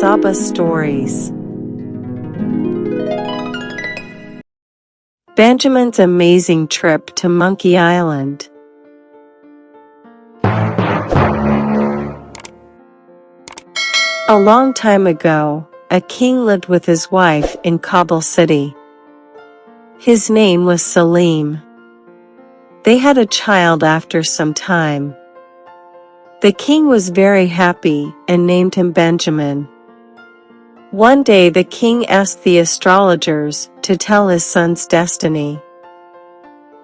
Saba Stories. Benjamin's amazing trip to Monkey Island. A long time ago, a king lived with his wife in Kabul City. His name was Salim. They had a child after some time. The king was very happy and named him Benjamin. One day the king asked the astrologers to tell his son's destiny.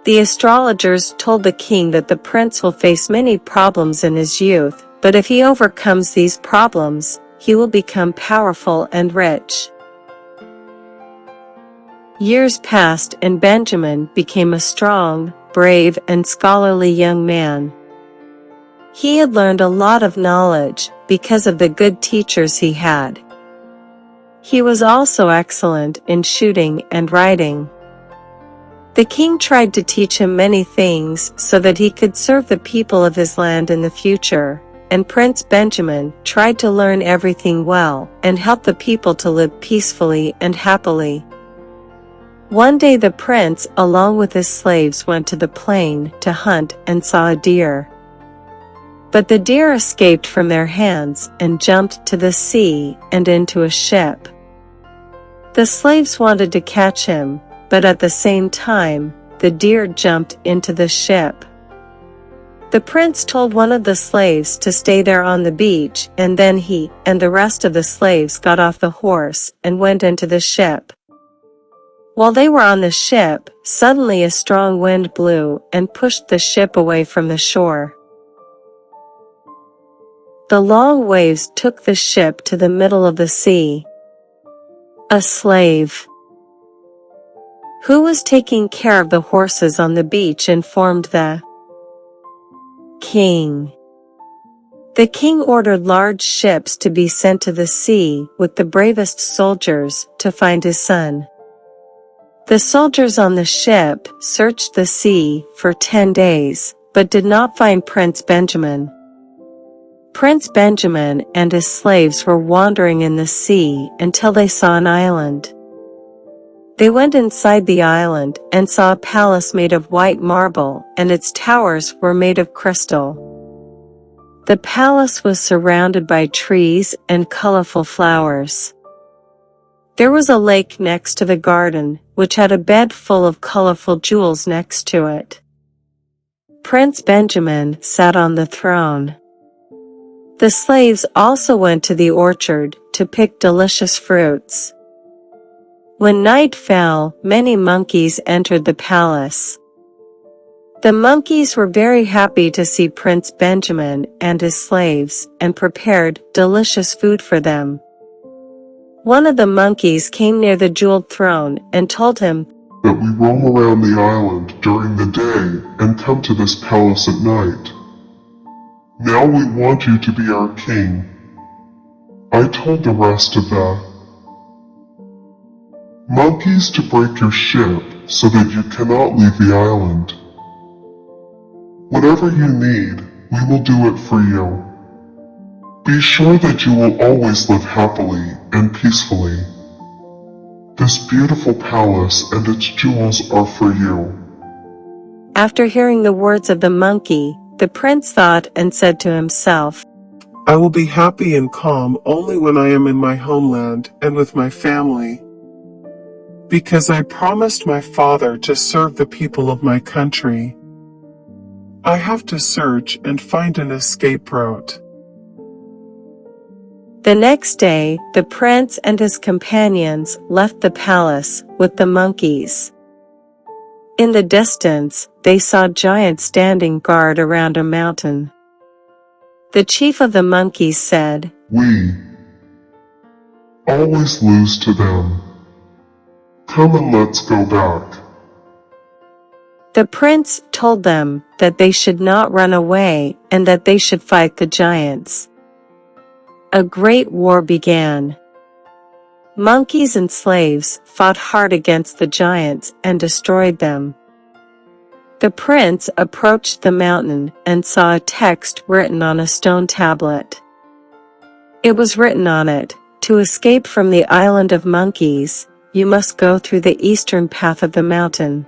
The astrologers told the king that the prince will face many problems in his youth, but if he overcomes these problems, he will become powerful and rich. Years passed and Benjamin became a strong, brave, and scholarly young man. He had learned a lot of knowledge because of the good teachers he had. He was also excellent in shooting and riding. The king tried to teach him many things so that he could serve the people of his land in the future, and Prince Benjamin tried to learn everything well and help the people to live peacefully and happily. One day the prince, along with his slaves, went to the plain to hunt and saw a deer. But the deer escaped from their hands and jumped to the sea and into a ship. The slaves wanted to catch him, but at the same time, the deer jumped into the ship. The prince told one of the slaves to stay there on the beach, and then he and the rest of the slaves got off the horse and went into the ship. While they were on the ship, suddenly a strong wind blew and pushed the ship away from the shore. The long waves took the ship to the middle of the sea. A slave who was taking care of the horses on the beach informed the king. The king ordered large ships to be sent to the sea with the bravest soldiers to find his son. The soldiers on the ship searched the sea for 10 days, but did not find Prince Benjamin. Prince Benjamin and his slaves were wandering in the sea until they saw an island. They went inside the island and saw a palace made of white marble, and its towers were made of crystal. The palace was surrounded by trees and colorful flowers. There was a lake next to the garden, which had a bed full of colorful jewels next to it. Prince Benjamin sat on the throne. The slaves also went to the orchard to pick delicious fruits. When night fell, many monkeys entered the palace. The monkeys were very happy to see Prince Benjamin and his slaves and prepared delicious food for them. One of the monkeys came near the jeweled throne and told him that we roam around the island during the day and come to this palace at night. Now we want you to be our king. I told the rest of the monkeys to break your ship so that you cannot leave the island. Whatever you need, we will do it for you. Be sure that you will always live happily and peacefully. This beautiful palace and its jewels are for you. After hearing the words of the monkey, the prince thought and said to himself, I will be happy and calm only when I am in my homeland and with my family. Because I promised my father to serve the people of my country. I have to search and find an escape route. The next day, the prince and his companions left the palace with the monkeys. In the distance, they saw giants standing guard around a mountain. The chief of the monkeys said, We always lose to them. Come and let's go back. The prince told them that they should not run away and that they should fight the giants. A great war began. Monkeys and slaves fought hard against the giants and destroyed them. The prince approached the mountain and saw a text written on a stone tablet. It was written on it, To escape from the island of monkeys, you must go through the eastern path of the mountain.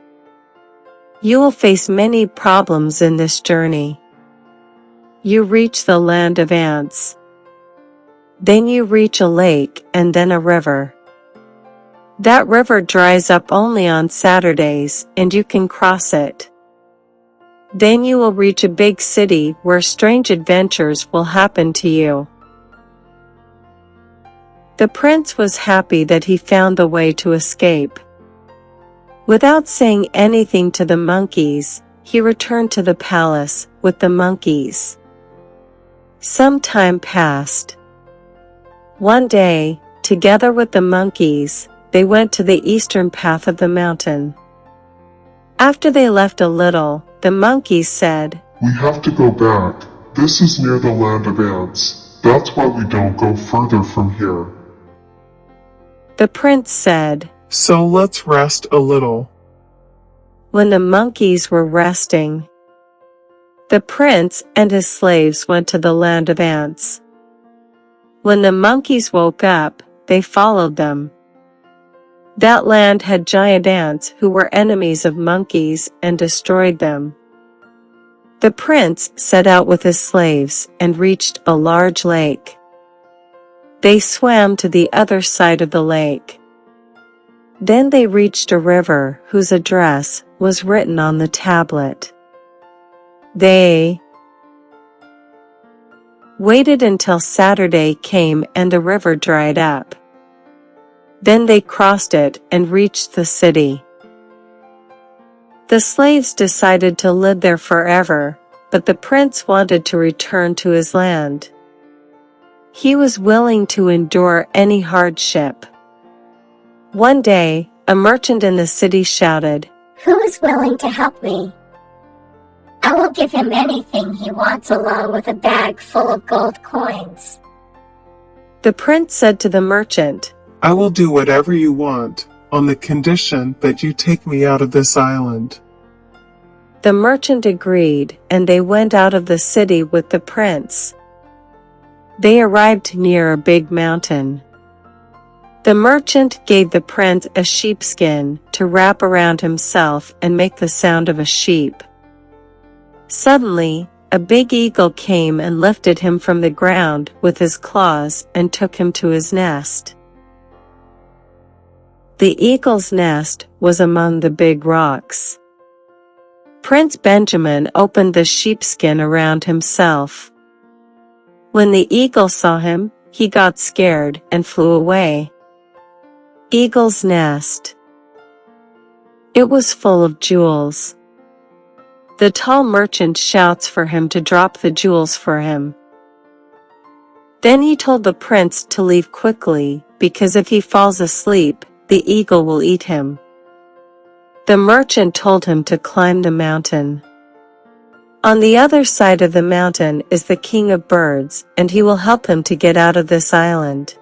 You will face many problems in this journey. You reach the land of ants. Then you reach a lake and then a river. That river dries up only on Saturdays and you can cross it. Then you will reach a big city where strange adventures will happen to you. The prince was happy that he found the way to escape. Without saying anything to the monkeys, he returned to the palace with the monkeys. Some time passed. One day, together with the monkeys, they went to the eastern path of the mountain. After they left a little, the monkeys said, We have to go back. This is near the land of ants. That's why we don't go further from here. The prince said, So let's rest a little. When the monkeys were resting, the prince and his slaves went to the land of ants. When the monkeys woke up, they followed them. That land had giant ants who were enemies of monkeys and destroyed them. The prince set out with his slaves and reached a large lake. They swam to the other side of the lake. Then they reached a river whose address was written on the tablet. They waited until Saturday came and the river dried up. Then they crossed it and reached the city. The slaves decided to live there forever, but the prince wanted to return to his land. He was willing to endure any hardship. One day, a merchant in the city shouted, Who is willing to help me? I will give him anything he wants along with a bag full of gold coins. The prince said to the merchant, I will do whatever you want, on the condition that you take me out of this island. The merchant agreed, and they went out of the city with the prince. They arrived near a big mountain. The merchant gave the prince a sheepskin to wrap around himself and make the sound of a sheep. Suddenly, a big eagle came and lifted him from the ground with his claws and took him to his nest. The eagle's nest was among the big rocks. Prince Benjamin opened the sheepskin around himself. When the eagle saw him, he got scared and flew away. Eagle's nest. It was full of jewels. The tall merchant shouts for him to drop the jewels for him. Then he told the prince to leave quickly, because if he falls asleep, the eagle will eat him. The merchant told him to climb the mountain. On the other side of the mountain is the king of birds, and he will help him to get out of this island.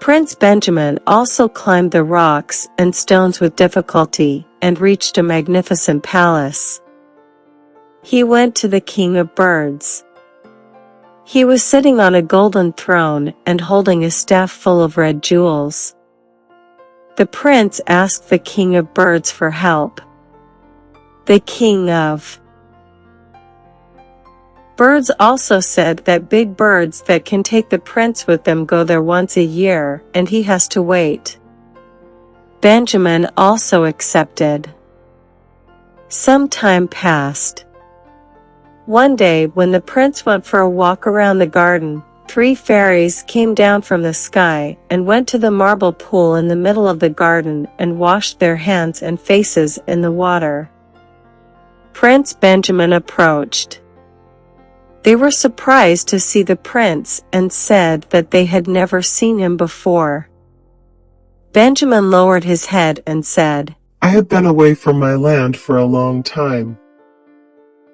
Prince Benjamin also climbed the rocks and stones with difficulty, and reached a magnificent palace. He went to the king of birds. He was sitting on a golden throne and holding a staff full of red jewels. The prince asked the king of birds for help. The king of birds also said that big birds that can take the prince with them go there once a year, and he has to wait. Benjamin also accepted. Some time passed. One day, when the prince went for a walk around the garden, 3 fairies came down from the sky and went to the marble pool in the middle of the garden and washed their hands and faces in the water. Prince Benjamin approached. They were surprised to see the prince and said that they had never seen him before. Benjamin lowered his head and said, I have been away from my land for a long time.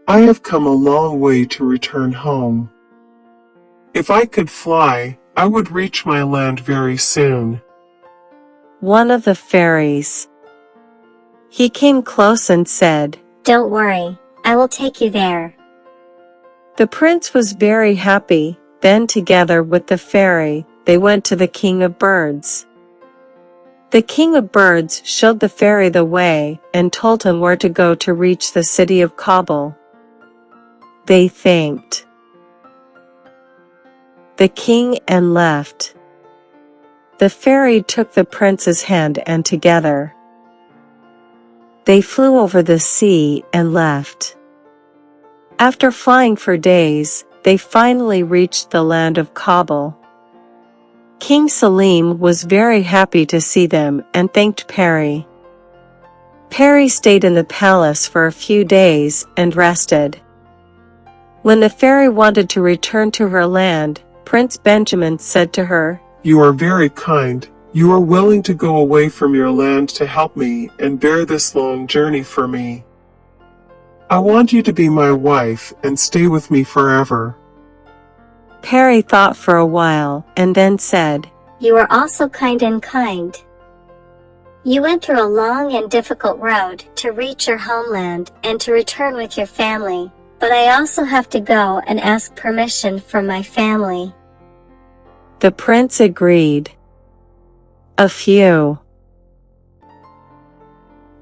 I have come a long way to return home. If I could fly, I would reach my land very soon. One of the fairies. He came close and said, Don't worry, I will take you there. The prince was very happy, Then together with the fairy, they went to the King of Birds. The King of Birds showed the fairy the way and told him where to go to reach the city of Kabul. They thanked the king and left. The fairy took the prince's hand and together they flew over the sea and left. After flying for days, they finally reached the land of Kabul. King Salim was very happy to see them and thanked Peri. Peri stayed in the palace for a few days and rested. When the fairy wanted to return to her land, Prince Benjamin said to her, "You are very kind. You are willing to go away from your land to help me and bear this long journey for me. I want you to be my wife and stay with me forever." Peri thought for a while and then said, You are also kind. You went through a long and difficult road to reach your homeland and to return with your family, but I also have to go and ask permission from my family. The prince agreed. A few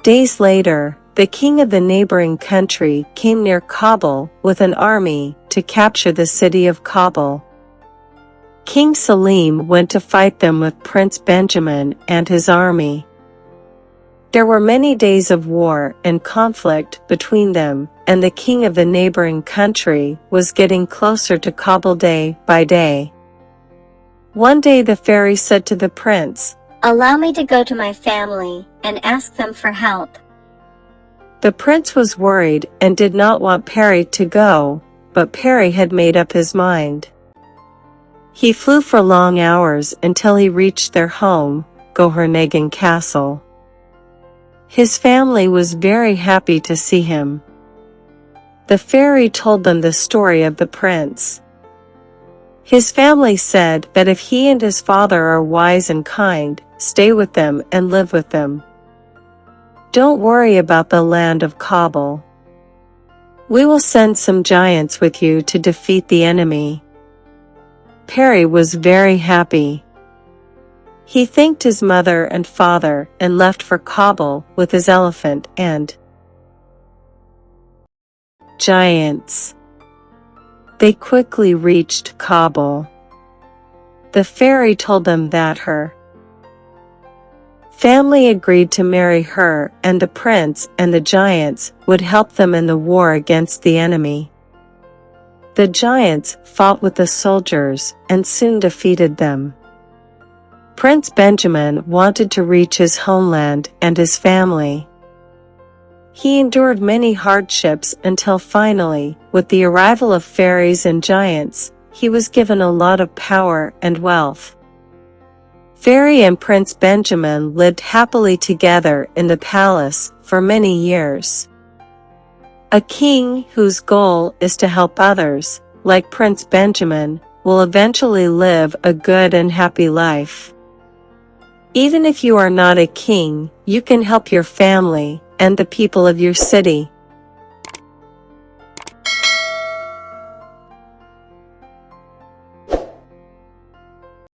days later, the king of the neighboring country came near Kabul with an army to capture the city of Kabul. King Salim went to fight them with Prince Benjamin and his army. There were many days of war and conflict between them, and the king of the neighboring country was getting closer to Kabul day by day. One day the fairy said to the prince, Allow me to go to my family and ask them for help. The prince was worried and did not want Peri to go, but Peri had made up his mind. He flew for long hours until he reached their home, Gohernegen Castle. His family was very happy to see him. The fairy told them the story of the prince. His family said that if he and his father are wise and kind, stay with them and live with them. Don't worry about the land of Kabul. We will send some giants with you to defeat the enemy. Peri was very happy. He thanked his mother and father and left for Kabul with his elephant and giants. They quickly reached Kabul. The fairy told them that her family agreed to marry her, and the prince and the giants would help them in the war against the enemy. The giants fought with the soldiers and soon defeated them. Prince Benjamin wanted to reach his homeland and his family. He endured many hardships until finally, with the arrival of fairies and giants, he was given a lot of power and wealth. Fairy and Prince Benjamin lived happily together in the palace for many years. A king whose goal is to help others, like Prince Benjamin, will eventually live a good and happy life. Even if you are not a king, you can help your family and the people of your city.